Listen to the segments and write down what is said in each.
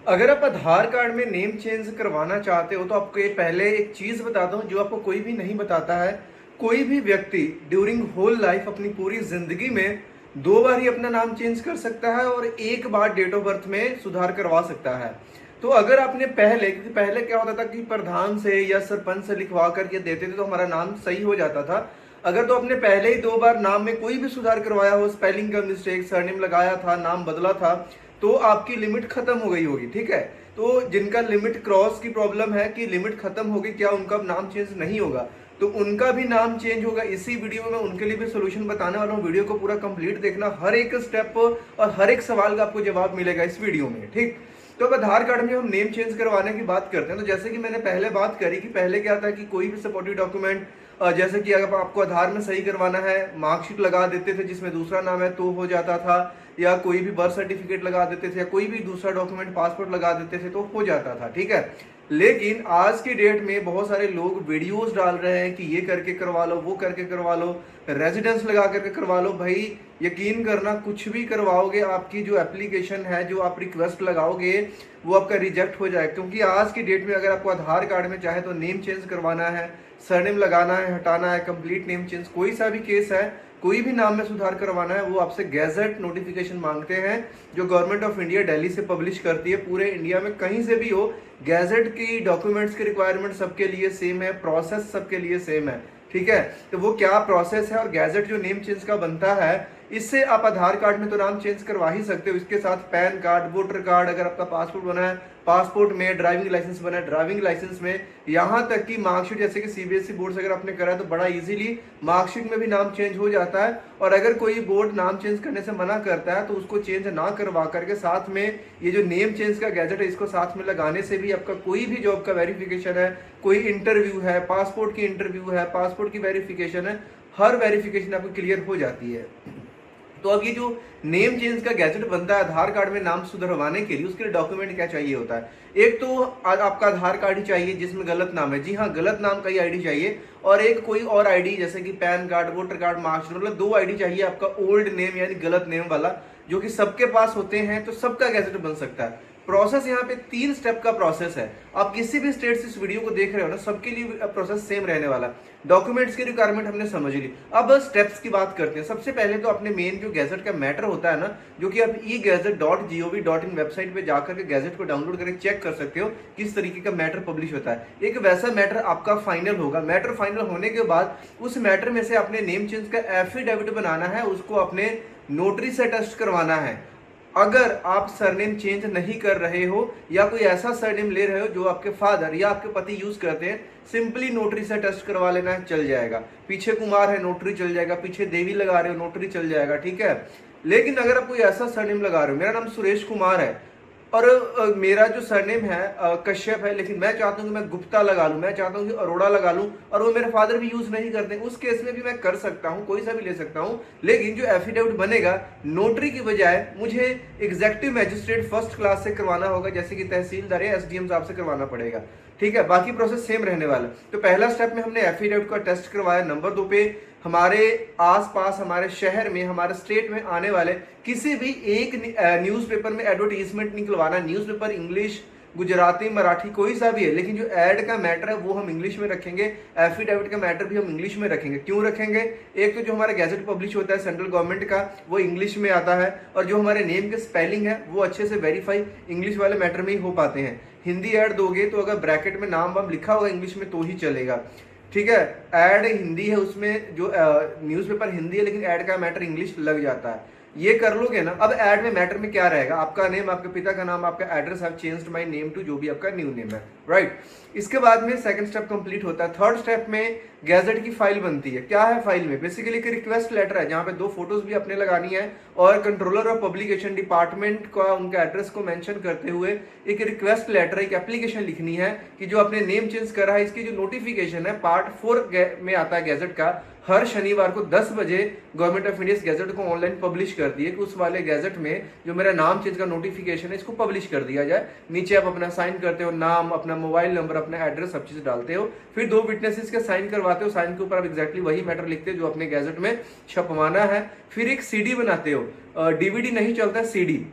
अगर आप आधार कार्ड में नेम चेंज करवाना चाहते हो तो आपको ये पहले एक चीज़ बताता हूँ जो आपको कोई भी नहीं बताता है। कोई भी व्यक्ति ड्यूरिंग होल लाइफ अपनी पूरी जिंदगी में 2 बार ही अपना नाम चेंज कर सकता है और 1 बार डेट ऑफ बर्थ में सुधार करवा सकता है। तो अगर आपने पहले, क्योंकि पहले क्या होता था कि प्रधान से या सरपंच से लिखवा करके देते थे तो हमारा नाम सही हो जाता था। अगर तो आपने पहले ही 2 बार नाम में कोई भी सुधार करवाया हो, स्पेलिंग का मिस्टेक, सरनेम लगाया था, नाम बदला था, तो आपकी लिमिट खत्म हो गई होगी। ठीक है, तो जिनका लिमिट क्रॉस की प्रॉब्लम है कि लिमिट खत्म हो गई, क्या उनका नाम चेंज नहीं होगा, तो उनका भी नाम चेंज होगा। इसी वीडियो में मैं उनके लिए भी सोल्यूशन बताने वाला हूँ। वीडियो को पूरा कंप्लीट देखना, हर एक स्टेप और हर एक सवाल का आपको जवाब मिलेगा इस वीडियो में। ठीक, तो अब आधार कार्ड में हम नेम चेंज करवाने की बात करते हैं। तो जैसे कि मैंने पहले बात करी कि पहले क्या था कि कोई भी सपोर्टिव डॉक्यूमेंट, जैसे कि अगर आपको आधार में सही करवाना है, मार्कशीट लगा देते थे जिसमें दूसरा नाम है तो हो जाता था, या कोई भी बर्थ सर्टिफिकेट लगा देते थे, या कोई भी दूसरा डॉक्यूमेंट, पासपोर्ट लगा देते थे तो हो जाता था। ठीक है, लेकिन आज की डेट में बहुत सारे लोग वीडियोस डाल रहे हैं कि ये करके करवा लो, वो करके करवा लो, रेजिडेंस लगा करके करवा लो। भाई यकीन करना, कुछ भी करवाओगे आपकी जो एप्लीकेशन है, जो आप रिक्वेस्ट लगाओगे, वो आपका रिजेक्ट हो जाएगा। क्योंकि आज की डेट में अगर आपको आधार कार्ड में चाहे तो नेम चेंज करवाना है, सरनेम लगाना है, हटाना है, कंप्लीट नेम चेंज, कोई सा भी केस है, कोई भी नाम में सुधार करवाना है, वो आपसे गैजेट नोटिफिकेशन मांगते हैं जो गवर्नमेंट ऑफ इंडिया दिल्ली से पब्लिश करती है। पूरे इंडिया में कहीं से भी हो, गैजेट की डॉक्यूमेंट्स की रिक्वायरमेंट सबके लिए सेम है, प्रोसेस सबके लिए सेम है। ठीक है, तो वो क्या प्रोसेस है और गैजेट जो नेम चेंज का बनता है, इससे आप आधार कार्ड में तो नाम चेंज करवा ही सकते हो। इसके साथ पैन कार्ड, वोटर कार्ड, अगर आपका पासपोर्ट बना है, पासपोर्ट में, ड्राइविंग लाइसेंस बना है, ड्राइविंग लाइसेंस में, यहाँ तक कि मार्कशीट, जैसे कि सीबीएसई बोर्ड से अगर आपने करा तो बड़ा इजीली मार्कशीट में भी नाम चेंज हो जाता है। और अगर कोई बोर्ड नाम चेंज करने से मना करता है तो उसको चेंज ना करवा करके साथ में ये जो नेम चेंज का गैजेट है इसको साथ में लगाने से भी आपका कोई भी जॉब का वेरिफिकेशन है, कोई इंटरव्यू है, पासपोर्ट की इंटरव्यू है, पासपोर्ट की वेरिफिकेशन है, हर वेरिफिकेशन आपको क्लियर हो जाती है। तो अब ये जो नेम चेंज का गैजेट बनता है आधार कार्ड में नाम सुधरवाने के लिए, उसके लिए डॉक्यूमेंट क्या चाहिए होता है? एक तो आपका आधार कार्ड ही चाहिए जिसमें गलत नाम है, जी हाँ, गलत नाम का ही आईडी चाहिए। और एक कोई और आईडी, जैसे कि pan card, voter card, marksheet, मतलब 2 आईडी चाहिए आपका ओल्ड नेम यानी गलत नेम वाला, जो कि सबके पास होते हैं, तो सबका गैजेट बन सकता है। प्रोसेस यहाँ पे 3 स्टेप का प्रोसेस है। आप किसी भी स्टेट से इस वीडियो को देख रहे हो ना, सबके लिए प्रोसेस सेम रहने वाला। डॉक्यूमेंट्स की रिक्वायरमेंट हमने समझ ली, अब स्टेप्स की बात करते हैं। सबसे पहले तो अपने मेन जो गैजेट का मैटर होता है ना, जो कि आप e-gazette.gov.in वेबसाइट पे जाकर के गैजेट को डाउनलोड करके चेक कर सकते हो किस तरीके का मैटर पब्लिश होता है। एक वैसा मैटर आपका फाइनल होगा। मैटर फाइनल होने के बाद उस मैटर में से अपने नेम चेंज का एफिडेविट बनाना है, उसको अपने नोटरी से अटेस्ट करवाना है। अगर आप सरनेम चेंज नहीं कर रहे हो या कोई ऐसा सरनेम ले रहे हो जो आपके फादर या आपके पति यूज करते हैं, सिंपली नोटरी से टेस्ट करवा लेना है, चल जाएगा। पीछे कुमार है, नोटरी चल जाएगा। पीछे देवी लगा रहे हो, नोटरी चल जाएगा। ठीक है, लेकिन अगर आप कोई ऐसा सरनेम लगा रहे हो, मेरा नाम सुरेश कुमार है और मेरा जो सरनेम है कश्यप है, लेकिन मैं चाहता हूँ कि मैं गुप्ता लगा लूँ, मैं चाहता हूँ कि अरोड़ा लगा लूँ, और वो मेरे फादर भी यूज नहीं करते, उस केस में भी मैं कर सकता हूँ, कोई सा भी ले सकता हूँ। लेकिन जो एफिडेविट बनेगा, नोटरी की बजाय मुझे एग्जेक्टिव मैजिस्ट्रेट फर्स्ट क्लास से करवाना होगा, जैसे कि तहसीलदार या एसडीएम साहब से करवाना पड़ेगा। ठीक है, बाकी प्रोसेस सेम रहने वाला। तो पहला स्टेप में हमने एफिडेविट का टेस्ट करवाया। नंबर 2 पे हमारे आसपास, हमारे शहर में, हमारे स्टेट में आने वाले किसी भी एक न्यूज़पेपर में एडवर्टीजमेंट निकलवाना। न्यूज़पेपर इंग्लिश, गुजराती, मराठी, कोई सा भी है, लेकिन जो एड का मैटर है वो हम इंग्लिश में रखेंगे, एफिडेविट का मैटर भी हम इंग्लिश में रखेंगे। क्यों रखेंगे? एक तो जो हमारा गैजेट पब्लिश होता है सेंट्रल गवर्नमेंट का, वो इंग्लिश में आता है, और जो हमारे नेम के स्पेलिंग है वो अच्छे से वेरीफाई इंग्लिश वाले मैटर में ही हो पाते हैं। हिंदी ऐड दोगे तो अगर ब्रैकेट में नाम वाम लिखा होगा इंग्लिश में तो ही चलेगा। ठीक है, ऐड हिंदी है, उसमें जो न्यूज़पेपर हिंदी है लेकिन ऐड का मैटर इंग्लिश लग जाता है। ये कर लोगे ना। अब ऐड में मैटर में क्या रहेगा? आपका नेम, आपके पिता का नाम, आपका address, have changed my name to जो भी आपका न्यू नेम है, राइट। इसके बाद में सेकंड स्टेप कंप्लीट होता है। थर्ड स्टेप में गैजेट की फाइल बनती है। क्या है फाइल में? बेसिकली एक रिक्वेस्ट लेटर है जहां पे 2 फोटोज भी अपने लगानी है, और कंट्रोलर ऑफ पब्लिकेशन डिपार्टमेंट का उनका एड्रेस को मेंशन करते हुए एक रिक्वेस्ट लेटर, एक एप्लीकेशन लिखनी है कि जो अपने नेम चेंज कर रहा है, इसकी जो नोटिफिकेशन है पार्ट 4 में आता है गैजेट का, हर शनिवार को 10 बजे गवर्नमेंट ऑफ इंडिया इस गैजेट को ऑनलाइन पब्लिश करती है कि उस वाले गैजेट में जो मेरा नाम चेंज का नोटिफिकेशन है इसको पब्लिश कर दिया जाए। नीचे आप अपना साइन करते हो, नाम, अपना मोबाइल नंबर, अपना एड्रेस, सब चीज डालते हो, फिर 2 विटनेसेस के साइन करवाते हो। साइन के ऊपर आप एग्जैक्टली वही मैटर लिखते हो जो अपने गैजेट में छपवाना है। फिर एक सीडी बनाते हो, डीवीडी नहीं चलता, सीडी।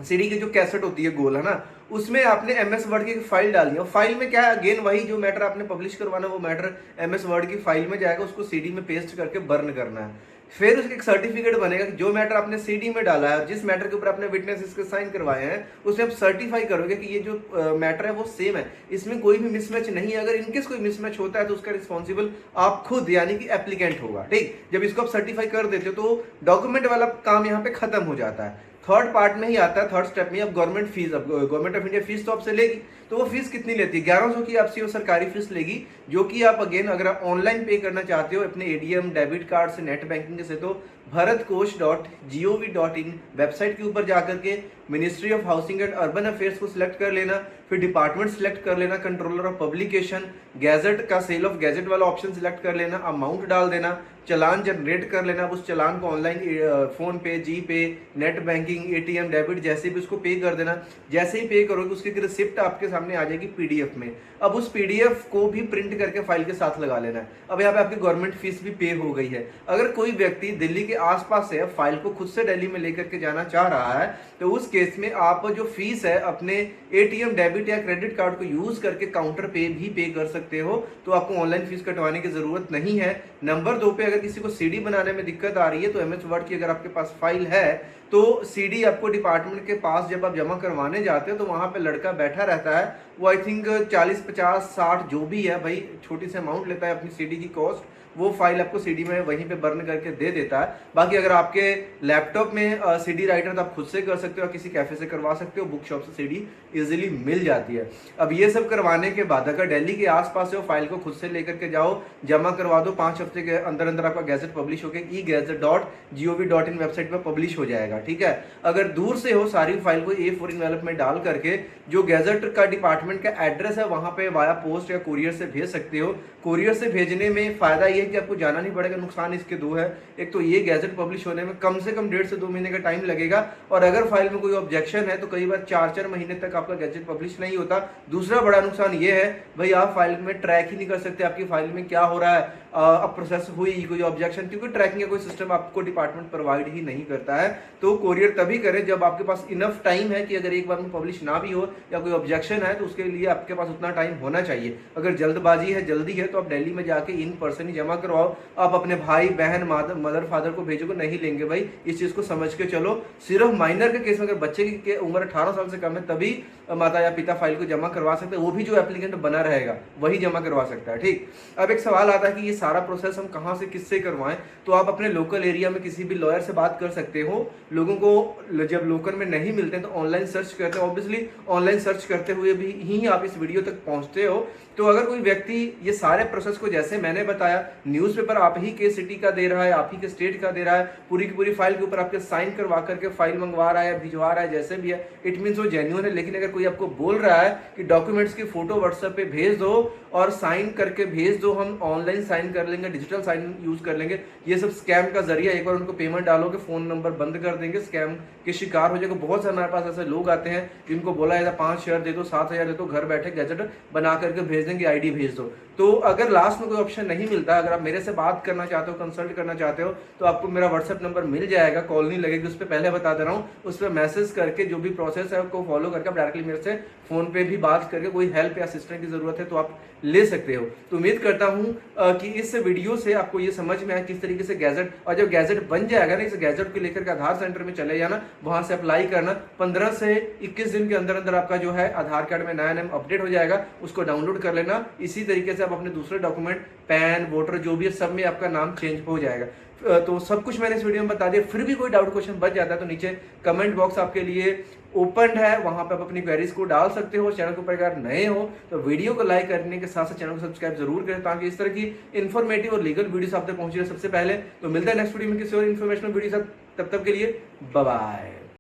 सीडी की जो कैसेट होती है गोल, है ना, उसमें आपने एमएस वर्ड की फाइल डाली है। फाइल में क्या है, अगेन वही जो मैटर आपने पब्लिश करवाना वो मैटर एमएस वर्ड की फाइल में जाएगा, उसको सीडी में पेस्ट करके बर्न करना है। फिर उसके एक सर्टिफिकेट बनेगा कि जो मैटर आपने सीडी में डाला है, जिस मैटर के ऊपर आपने विटनेस इसके साइन करवाए हैं, उसमें आप सर्टिफाई करोगे कि ये जो मैटर है वो सेम है, इसमें कोई भी मिसमैच नहीं है। अगर इनकेस कोई मिसमैच होता है तो उसका रिस्पॉन्सिबल आप खुद यानी कि एप्लीकेंट होगा। ठीक, जब इसको आप सर्टिफाई कर देते हो तो डॉक्यूमेंट वाला काम यहाँ पे खत्म हो जाता है। थर्ड पार्ट में ही आता है, थर्ड स्टेप में, अब गवर्नमेंट फीस, अब गवर्नमेंट ऑफ इंडिया फीस तो आपसे लेगी, तो वो फीस कितनी लेती है, 1100 की आपसे वो सरकारी फीस लेगी, जो कि आप अगेन अगर आप ऑनलाइन पे करना चाहते हो अपने एडीएम डेबिट कार्ड से, नेट बैंकिंग से, तो bharatkosh.gov.in वेबसाइट के ऊपर जाकर के ministry of housing and urban affairs को सिलेक्ट कर लेना, फिर डिपार्टमेंट सिलेक्ट कर लेना, कंट्रोलर ऑफ पब्लिकेशन, गैजेट का सेल ऑफ गैजेट वाला ऑप्शन सिलेक्ट कर लेना, अमाउंट डाल देना, चलान जनरेट कर लेना। उस चलान को ऑनलाइन फोन पे, जी पे, नेट बैंकिंग, एटीएम, डेबिट जैसे भी उसको पे कर देना। जैसे ही पे करोगे उसकी रिसिप्ट आपके सामने आ जाएगी पीडीएफ में। अब उस पीडीएफ को भी प्रिंट करके फाइल के साथ लगा लेना है। अब यहाँ पे आपकी गवर्नमेंट फीस भी पे हो गई है। अगर कोई व्यक्ति दिल्ली के आसपास से फाइल को खुद से दिल्ली में लेकर के जाना चाह रहा है तो उस केस में आप जो फीस है अपने एटीएम, डेबिट या क्रेडिट कार्ड को यूज करके काउंटर पे भी पे कर सकते हो, तो आपको ऑनलाइन फीस कटवाने की जरूरत नहीं है। नंबर 2 पे, अगर किसी को सीडी बनाने में दिक्कत आ रही है तो एमएस वर्ड की अगर आपके पास फाइल है तो सीडी आपको डिपार्टमेंट के पास जब आप जमा करवाने जाते हो तो वहां पे लड़का बैठा रहता है, वो आई थिंक 40, 50, 60 जो भी है भाई, छोटी सी अमाउंट लेता है अपनी सीडी की कॉस्ट, वो फाइल आपको सीडी में वहीं पे बर्न करके दे देता है। बाकी अगर आपके लैपटॉप में सीडी राइटर तो आप खुद से कर सकते हो, किसी कैफे से करवा सकते हो, बुक शॉप से सीडी इजीली मिल जाती है। अब ये सब करवाने के बाद अगर दिल्ली के आसपास हो, फाइल को खुद से लेकर के जाओ, जमा करवा दो, 5 हफ्ते के अंदर अंदर आपका गैजेट पब्लिश होकर e-gazette.gov.in वेबसाइट पर पब्लिश हो जाएगा। ठीक है, अगर दूर से हो सारी फाइल को A4 एनवेलप में डाल करके जो गैजेट का डिपार्टमेंट का एड्रेस है वहां पे वाया पोस्ट या कुरियर से भेज सकते हो। कुरियर से भेजने में फायदा ये है कि आपको जाना नहीं पड़ेगा, नुकसान इसके 2 है। एक तो ये गैजेट पब्लिश होने में कम से कम 1.5 से 2 महीने का टाइम लगेगा, और अगर फाइल में कोई ऑब्जेक्शन है तो कई बार 4-4 महीने तक आपका गैजेट पब्लिश नहीं होता। दूसरा बड़ा नुकसान ये है भाई, आप फाइल में ट्रैक ही नहीं कर सकते आपकी फाइल में क्या हो रहा है, अब प्रोसेस हुई कोई ऑब्जेक्शन, क्योंकि ट्रैकिंग का कोई सिस्टम आपको डिपार्टमेंट प्रोवाइड ही नहीं करता है। तो कोरियर तभी करें जब आपके पास इनफ टाइम है कि अगर एक बार में पब्लिश ना भी हो या कोई ऑब्जेक्शन है तो उसके लिए आपके पास उतना टाइम होना चाहिए। अगर जल्दबाजी है, जल्दी है, तो आप दिल्ली में जाके इन पर्सन ही जमा करवाओ। आप अपने भाई बहन, मदर फादर को भेजोगे, नहीं लेंगे भाई, इस चीज को समझ के चलो। सिर्फ माइनर के केस में अगर बच्चे की उम्र 18 साल से कम है तभी माता या पिता फाइल को जमा करवा सकते हैं, वो भी जो एप्लीकेंट बना रहेगा वही जमा करवा सकता है। ठीक, अब एक सवाल आता है कि ये सारा प्रोसेस हम कहां से किससे करवाएं, तो आप अपने लोकल एरिया में किसी भी लॉयर से बात कर सकते हो। लोगों को जब लोकल में नहीं मिलते हैं तो ऑनलाइन सर्च करते हैं, ऑब्वियसली ऑनलाइन सर्च करते हुए भी ही आप इस वीडियो तक पहुंचते हो। तो अगर कोई व्यक्ति ये सारे प्रोसेस को जैसे मैंने बताया, न्यूज़पेपर आप ही के सिटी का दे रहा है, आप ही के स्टेट का दे रहा है, पूरी की पूरी फाइल के ऊपर आपके साइन करवा करके फाइल मंगवा रहा है, भिजवा रहा है, जैसे भी है, इट मीन्स वो जेन्युइन है। लेकिन अगर कोई आपको बोल रहा है कि डॉक्यूमेंट्स की फोटो व्हाट्सएप पे भेज दो और साइन करके भेज दो, हम ऑनलाइन साइन कर लेंगे, डिजिटल साइन यूज कर लेंगे, ये सब स्कैम का जरिया। एक बार उनको पेमेंट डालोगे फोन नंबर बंद कर देंगे, स्कैम के शिकार हो जाएगा। बहुत से हमारे पास ऐसे लोग आते हैं जिनको बोला है 5,000 दे दो, 7,000 दे दो, घर बैठे गैजेट बना करके भेज देंगे, आईडी भेज दो। तो अगर लास्ट में कोई ऑप्शन नहीं मिलता, अगर आप मेरे से बात करना चाहते हो, कंसल्ट करना चाहते हो, तो आपको मेरा व्हाट्सएप नंबर मिल जाएगा, कॉल नहीं लगेगी, उस पर पहले बता दे रहा हूँ। उस पर मैसेज करके जो भी प्रोसेस है उसको फॉलो करके आप डायरेक्टली मेरे से फोन पे भी बात करके कोई हेल्प या असिस्टेंट की जरूरत है तो आप ले सकते हो। तो उम्मीद करता हूँ कि इस वीडियो से आपको ये समझ में आया किस तरीके से गैजेट, और जब गैजेट बन जाएगा ना, इस गैजेट को लेकर के आधार सेंटर में चले जाना, वहां से अप्लाई करना। 15 से 21 दिन के अंदर अंदर आपका जो है आधार कार्ड में नया नाम अपडेट हो जाएगा, उसको डाउनलोड कर लेना। इसी तरीके से आप अपने दूसरे डॉक्यूमेंट, पैन, वोटर जो भी है, सब में आपका नाम चेंज हो जाएगा। तो सब कुछ मैंने इस वीडियो में बता दिया। फिर भी कोई डाउट क्वेश्चन बच जाता है तो नीचे कमेंट बॉक्स आपके लिए ओपन है, वहां पे आप अपनी क्वेरीज को डाल सकते हो। चैनल के ऊपर अगर नए हो तो वीडियो को लाइक करने के साथ साथ चैनल को सब्सक्राइब जरूर करें, ताकि इस तरह की इन्फॉर्मेटिव और लीगल वीडियोस आप तक पहुंचे सबसे पहले। तो मिलता है नेक्स्ट वीडियो में किसी और इन्फॉर्मेशनल वीडियो साथ, तब तक के लिए बाय बाय।